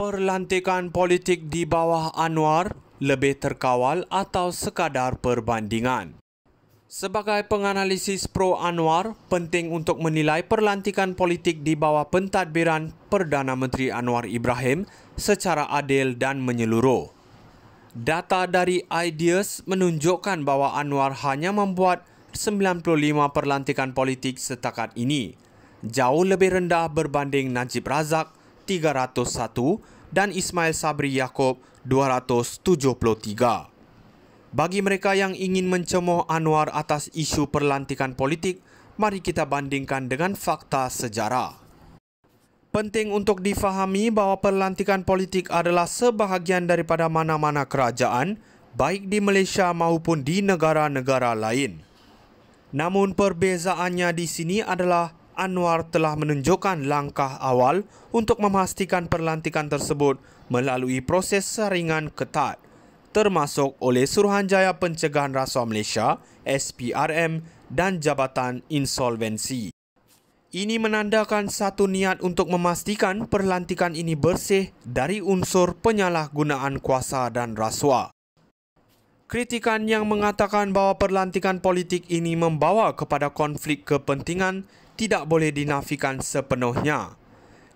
Perlantikan politik di bawah Anwar lebih terkawal atau sekadar perbandingan? Sebagai penganalisis pro Anwar, penting untuk menilai perlantikan politik di bawah pentadbiran Perdana Menteri Anwar Ibrahim secara adil dan menyeluruh. Data dari Ideas menunjukkan bahawa Anwar hanya membuat 95 perlantikan politik setakat ini, jauh lebih rendah berbanding Najib Razak 301 dan Ismail Sabri Yaakob 273. Bagi mereka yang ingin mencemoh Anwar atas isu perlantikan politik, mari kita bandingkan dengan fakta sejarah. Penting untuk difahami bahawa perlantikan politik adalah sebahagian daripada mana-mana kerajaan, baik di Malaysia maupun di negara-negara lain. Namun perbezaannya di sini adalah Anwar telah menunjukkan langkah awal untuk memastikan perlantikan tersebut melalui proses saringan ketat, termasuk oleh Suruhanjaya Pencegahan Rasuah Malaysia, SPRM dan Jabatan Insolvensi. Ini menandakan satu niat untuk memastikan perlantikan ini bersih dari unsur penyalahgunaan kuasa dan rasuah. Kritikan yang mengatakan bahawa perlantikan politik ini membawa kepada konflik kepentingan tidak boleh dinafikan sepenuhnya.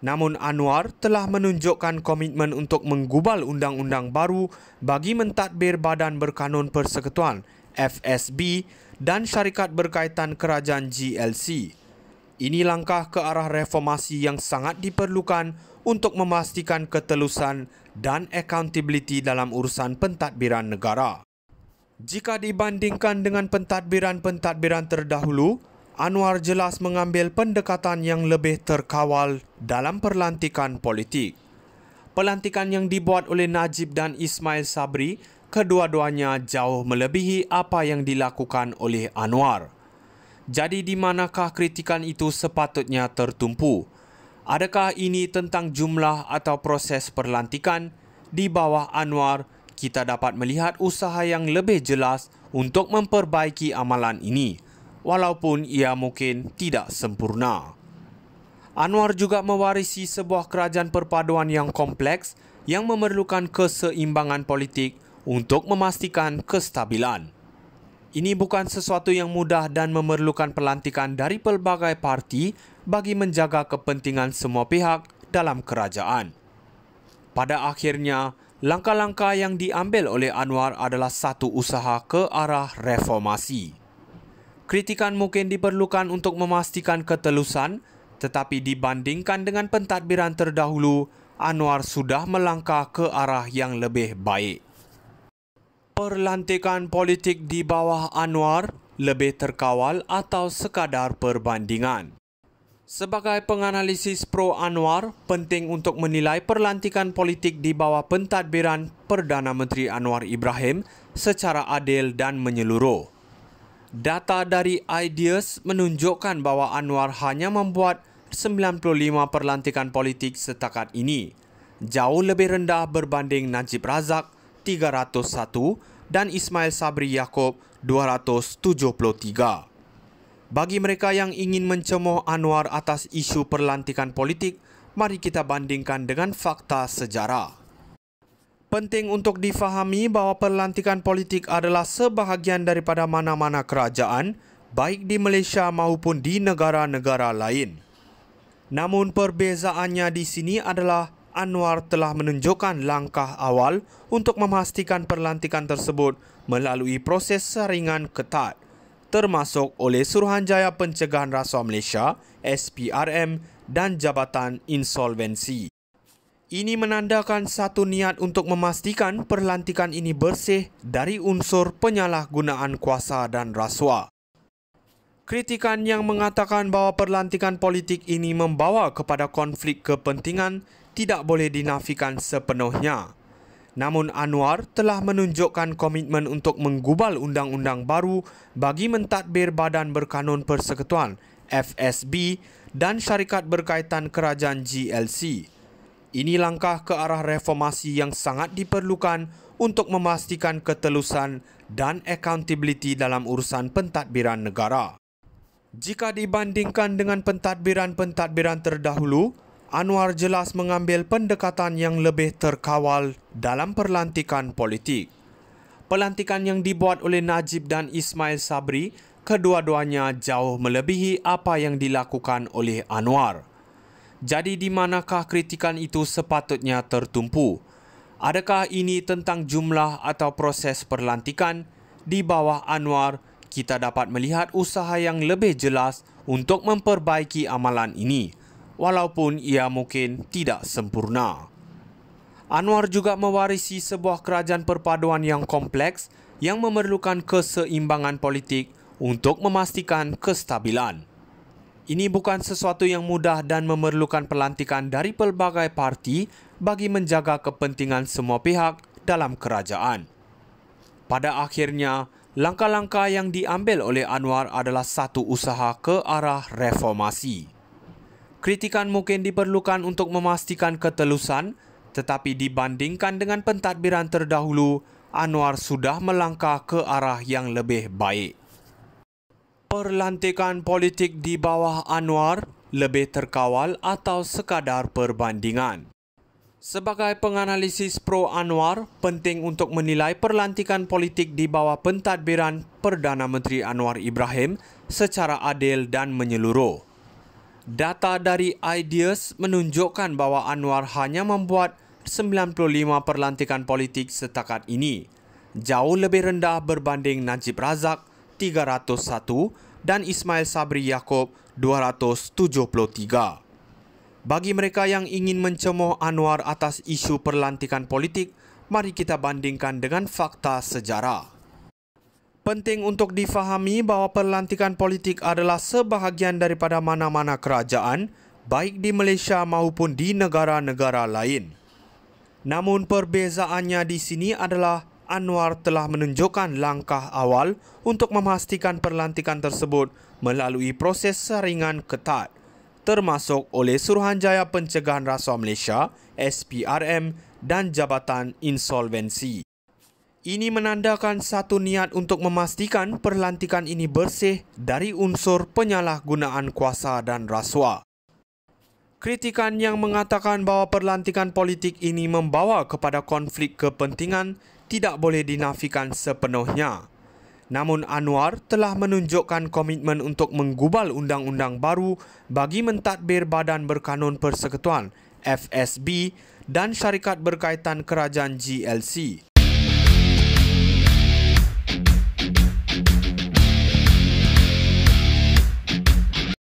Namun Anwar telah menunjukkan komitmen untuk menggubal undang-undang baru bagi mentadbir Badan Berkanun Persekutuan FSB dan syarikat berkaitan kerajaan GLC. Ini langkah ke arah reformasi yang sangat diperlukan untuk memastikan ketelusan dan accountability dalam urusan pentadbiran negara. Jika dibandingkan dengan pentadbiran-pentadbiran terdahulu, Anwar jelas mengambil pendekatan yang lebih terkawal dalam perlantikan politik. Pelantikan yang dibuat oleh Najib dan Ismail Sabri, kedua-duanya jauh melebihi apa yang dilakukan oleh Anwar. Jadi di manakah kritikan itu sepatutnya tertumpu? Adakah ini tentang jumlah atau proses perlantikan? Di bawah Anwar, kita dapat melihat usaha yang lebih jelas untuk memperbaiki amalan ini, walaupun ia mungkin tidak sempurna. Anwar juga mewarisi sebuah kerajaan perpaduan yang kompleks yang memerlukan keseimbangan politik untuk memastikan kestabilan. Ini bukan sesuatu yang mudah dan memerlukan pelantikan dari pelbagai parti bagi menjaga kepentingan semua pihak dalam kerajaan. Pada akhirnya, langkah-langkah yang diambil oleh Anwar adalah satu usaha ke arah reformasi. Kritikan mungkin diperlukan untuk memastikan ketelusan, tetapi dibandingkan dengan pentadbiran terdahulu, Anwar sudah melangkah ke arah yang lebih baik. Perlantikan politik di bawah Anwar lebih terkawal atau sekadar perbandingan? Sebagai penganalisis pro Anwar, penting untuk menilai perlantikan politik di bawah pentadbiran Perdana Menteri Anwar Ibrahim secara adil dan menyeluruh. Data dari Ideas menunjukkan bahawa Anwar hanya membuat 95 perlantikan politik setakat ini, jauh lebih rendah berbanding Najib Razak 301 dan Ismail Sabri Yaakob 273. Bagi mereka yang ingin mencemoh Anwar atas isu perlantikan politik, mari kita bandingkan dengan fakta sejarah. Penting untuk difahami bahawa perlantikan politik adalah sebahagian daripada mana-mana kerajaan, baik di Malaysia maupun di negara-negara lain. Namun perbezaannya di sini adalah Anwar telah menunjukkan langkah awal untuk memastikan perlantikan tersebut melalui proses saringan ketat, termasuk oleh Suruhanjaya Pencegahan Rasuah Malaysia, SPRM dan Jabatan Insolvensi. Ini menandakan satu niat untuk memastikan perlantikan ini bersih dari unsur penyalahgunaan kuasa dan rasuah. Kritikan yang mengatakan bahawa perlantikan politik ini membawa kepada konflik kepentingan tidak boleh dinafikan sepenuhnya. Namun Anwar telah menunjukkan komitmen untuk menggubal undang-undang baru bagi mentadbir Badan Berkanun Persekutuan FSB dan syarikat berkaitan kerajaan GLC. Ini langkah ke arah reformasi yang sangat diperlukan untuk memastikan ketelusan dan accountability dalam urusan pentadbiran negara. Jika dibandingkan dengan pentadbiran-pentadbiran terdahulu, Anwar jelas mengambil pendekatan yang lebih terkawal dalam perlantikan politik. Pelantikan yang dibuat oleh Najib dan Ismail Sabri, kedua-duanya jauh melebihi apa yang dilakukan oleh Anwar. Jadi di manakah kritikan itu sepatutnya tertumpu? Adakah ini tentang jumlah atau proses perlantikan? Di bawah Anwar, kita dapat melihat usaha yang lebih jelas untuk memperbaiki amalan ini, walaupun ia mungkin tidak sempurna. Anwar juga mewarisi sebuah kerajaan perpaduan yang kompleks yang memerlukan keseimbangan politik untuk memastikan kestabilan. Ini bukan sesuatu yang mudah dan memerlukan pelantikan dari pelbagai parti bagi menjaga kepentingan semua pihak dalam kerajaan. Pada akhirnya, langkah-langkah yang diambil oleh Anwar adalah satu usaha ke arah reformasi. Kritikan mungkin diperlukan untuk memastikan ketelusan, tetapi dibandingkan dengan pentadbiran terdahulu, Anwar sudah melangkah ke arah yang lebih baik. Perlantikan politik di bawah Anwar lebih terkawal atau sekadar perbandingan? Sebagai penganalisis pro Anwar, penting untuk menilai perlantikan politik di bawah pentadbiran Perdana Menteri Anwar Ibrahim secara adil dan menyeluruh. Data dari Ideas menunjukkan bahawa Anwar hanya membuat 95 perlantikan politik setakat ini, jauh lebih rendah berbanding Najib Razak 301 dan Ismail Sabri Yaakob 273. Bagi mereka yang ingin mencemoh Anwar atas isu perlantikan politik, mari kita bandingkan dengan fakta sejarah. Penting untuk difahami bahawa perlantikan politik adalah sebahagian daripada mana-mana kerajaan, baik di Malaysia maupun di negara-negara lain. Namun perbezaannya di sini adalah Anwar telah menunjukkan langkah awal untuk memastikan perlantikan tersebut melalui proses saringan ketat, termasuk oleh Suruhanjaya Pencegahan Rasuah Malaysia, SPRM dan Jabatan Insolvensi. Ini menandakan satu niat untuk memastikan perlantikan ini bersih dari unsur penyalahgunaan kuasa dan rasuah. Kritikan yang mengatakan bahawa perlantikan politik ini membawa kepada konflik kepentingan tidak boleh dinafikan sepenuhnya. Namun Anwar telah menunjukkan komitmen untuk menggubal undang-undang baru bagi mentadbir Badan Berkanun Persekutuan FSB dan syarikat berkaitan kerajaan GLC.